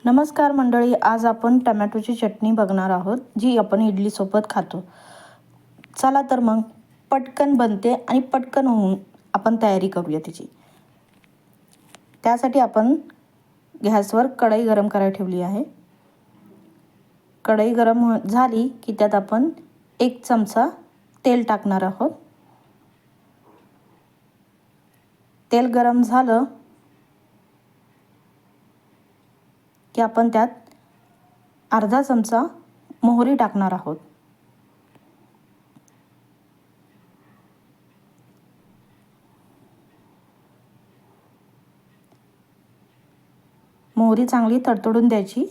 नमस्कार मंडळी, आज आपण टमॅटोची चटणी बघणार आहोत जी आपण इडली सोबत खातो। चला तर मग पटकन बनते आणि पटकन होऊन आपण तयारी करूया त्याची। त्यासाठी आपण गॅसवर कढई गरम करायला ठेवली आहे। कढई गरम झाली की त्यात आपण 1 चमचा तेल टाकणार आहोत। तेल गरम झालं की आपण त्यात अर्धा चमचा मोहरी टाकणार आहोत। मोहरी चांगली तडतडून द्यायची।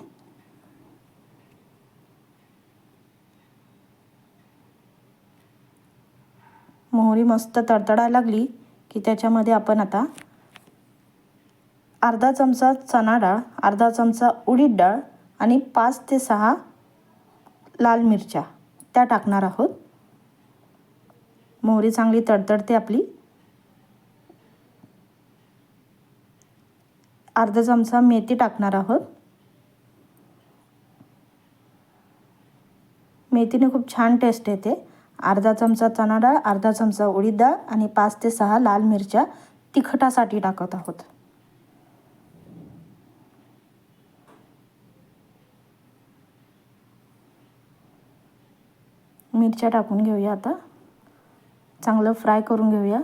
मोहरी मस्त तडतडायला लागली की त्याच्यामध्ये आपण आता अर्धा चमचा चणा डाळ, अर्धा चमचा उडीद डाळ आणि 5 ते 6 लाल मिरच्या त्या टाकणार आहोत। मोहरी चांगली तडतडते आपली। अर्धा चमचा मेथी टाकणार आहोत। मेथीने खूप छान टेस्ट येते। अर्धा चमचा चणा डाळ, अर्धा चमचा उडीद डाळ आणि 5 ते 6 लाल मिरच्या तिखटासाठी टाकत आहोत। मिरच्या टाकून घेऊया। आता चांगलं फ्राय करून घेऊया।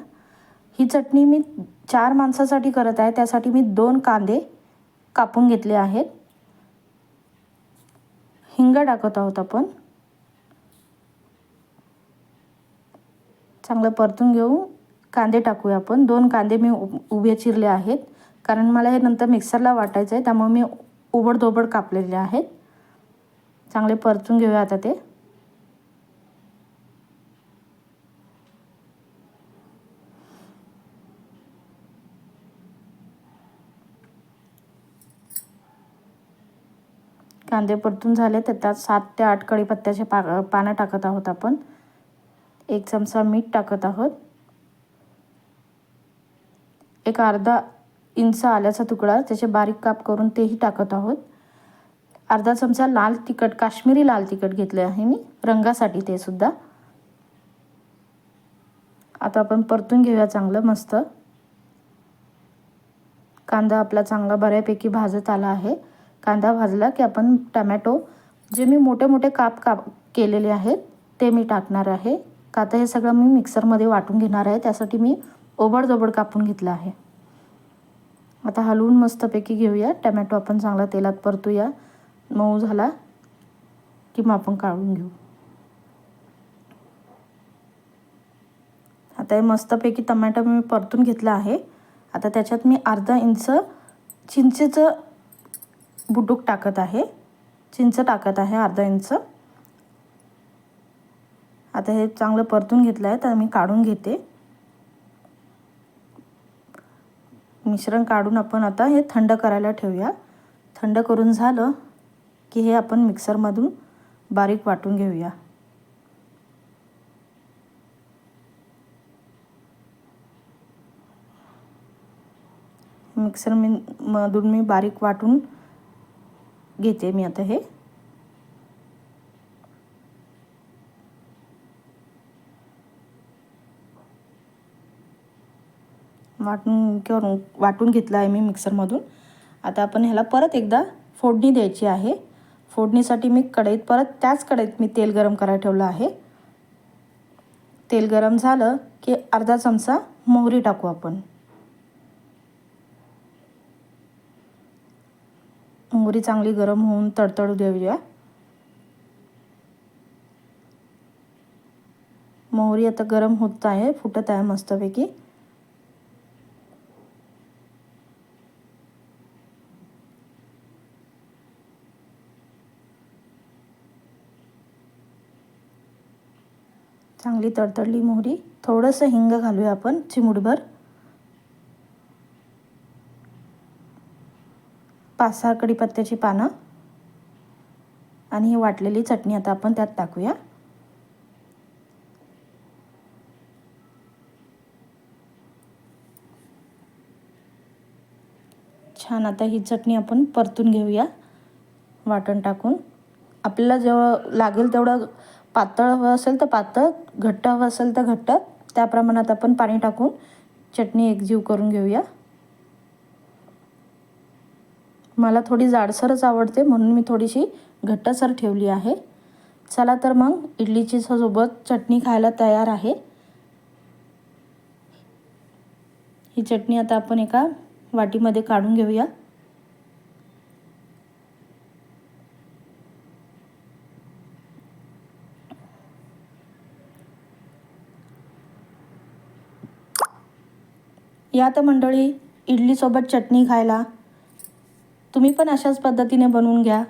ही चटणी मी 4 माणसासाठी करत आहे, त्यासाठी मी 2 कांदे कापून घेतले आहेत। हिंग टाकत आहोत आपण। चांगलं परतून घेऊ। कांदे टाकूया आपण। 2 कांदे मी उभे चिरले आहेत, कारण मला हे नंतर मिक्सरला वाटायचं आहे, त्यामुळे मी उबडधोबड कापलेले आहेत। चांगले परतून घेऊया आता ते। कांदे परतून झाले तर त्यात 7 ते 8 कढीपत्त्याचे पानं टाकत आहोत आपण। 1 चमचा मीठ टाकत आहोत। एक अर्धा इंच आल्याचा तुकडा त्याचे बारीक काप करून तेही टाकत आहोत। अर्धा चमचा लाल तिखट, काश्मीरी लाल तिखट घेतले आहे मी रंगासाठी, ते सुद्धा आता आपण परतून घेऊया चांगलं मस्त। कांदा आपला चांगला बऱ्यापैकी भाजत आला आहे। कांदा भाजला की आपण टोमॅटो जे मी मोठे मोठे काप केलेले आहेत ते मी टाकणार आहे। आता हे सगळं मी मिक्सरमध्ये वाटून घेणार आहे, त्यासाठी मी ओबडधोबड कापून घेतलं आहे। आता हलवून मस्तपैकी घेऊया। टोमॅटो आपण चांगला तेलात परतूया। मऊ झाला की मग आपण काढून घेऊ। आता हे मस्तपैकी टोमॅटो मी परतून घेतला आहे। आता त्याच्यात मी अर्धा इंच चिंचेचं बुडूक टाकत आहे। चिंच टाकत आहे अर्धा इंच। आता हे चांगलं परतून घेतलं आहे, तर मी काढून घेते। मिश्रण काढून आपण आता हे थंड करायला ठेवूया। थंड करून झालं की हे आपण मिक्सरमधून बारीक वाटून घेऊया। मधून मी बारीक वाटून घेते मी आता हे। वाटून घेतलं आहे मी मिक्सरमधून। आता आपण ह्याला परत एकदा फोडणी द्यायची आहे। फोडणीसाठी मी कढईत त्याच कढईत मी तेल गरम करायला ठेवलं आहे। तेल गरम झालं की अर्धा चमचा मोहरी टाकू आपण। मोहरी चांगली गरम होऊन तडतडू देऊया। मोहरी आता गरम होत आहे, फुटत आहे मस्तपैकी। चांगली तडतडली मोहरी। थोडंसं हिंग घालूया आपण, चिमूटभर। 5-6 कढीपत्त्याची पानं आणि ही वाटलेली चटणी आता आपण त्यात टाकूया। छान आता ही चटणी आपण परतून घेऊया। वाटण टाकून आपल्याला जेवढं लागेल तेवढं पातळ हवं असेल तर पातळ, घट्ट हवं असेल तर घट्ट, त्या प्रमाणात आपण पाणी टाकून चटणी एकजीव करून घेऊया. मला थोडी जाडसरच आवडते म्हणून मी थोडीशी घट्टसर ठेवली आहे. चला तर मग इडलीची सोबत चटणी खायला तयार आहे. ही चटणी आता आपण एका वाटीमध्ये काढून घेऊया. या तर मंडळी इडलीसोबत चटणी खायला. तुम्ही पण अशाच पद्धतीने बनवून घ्या.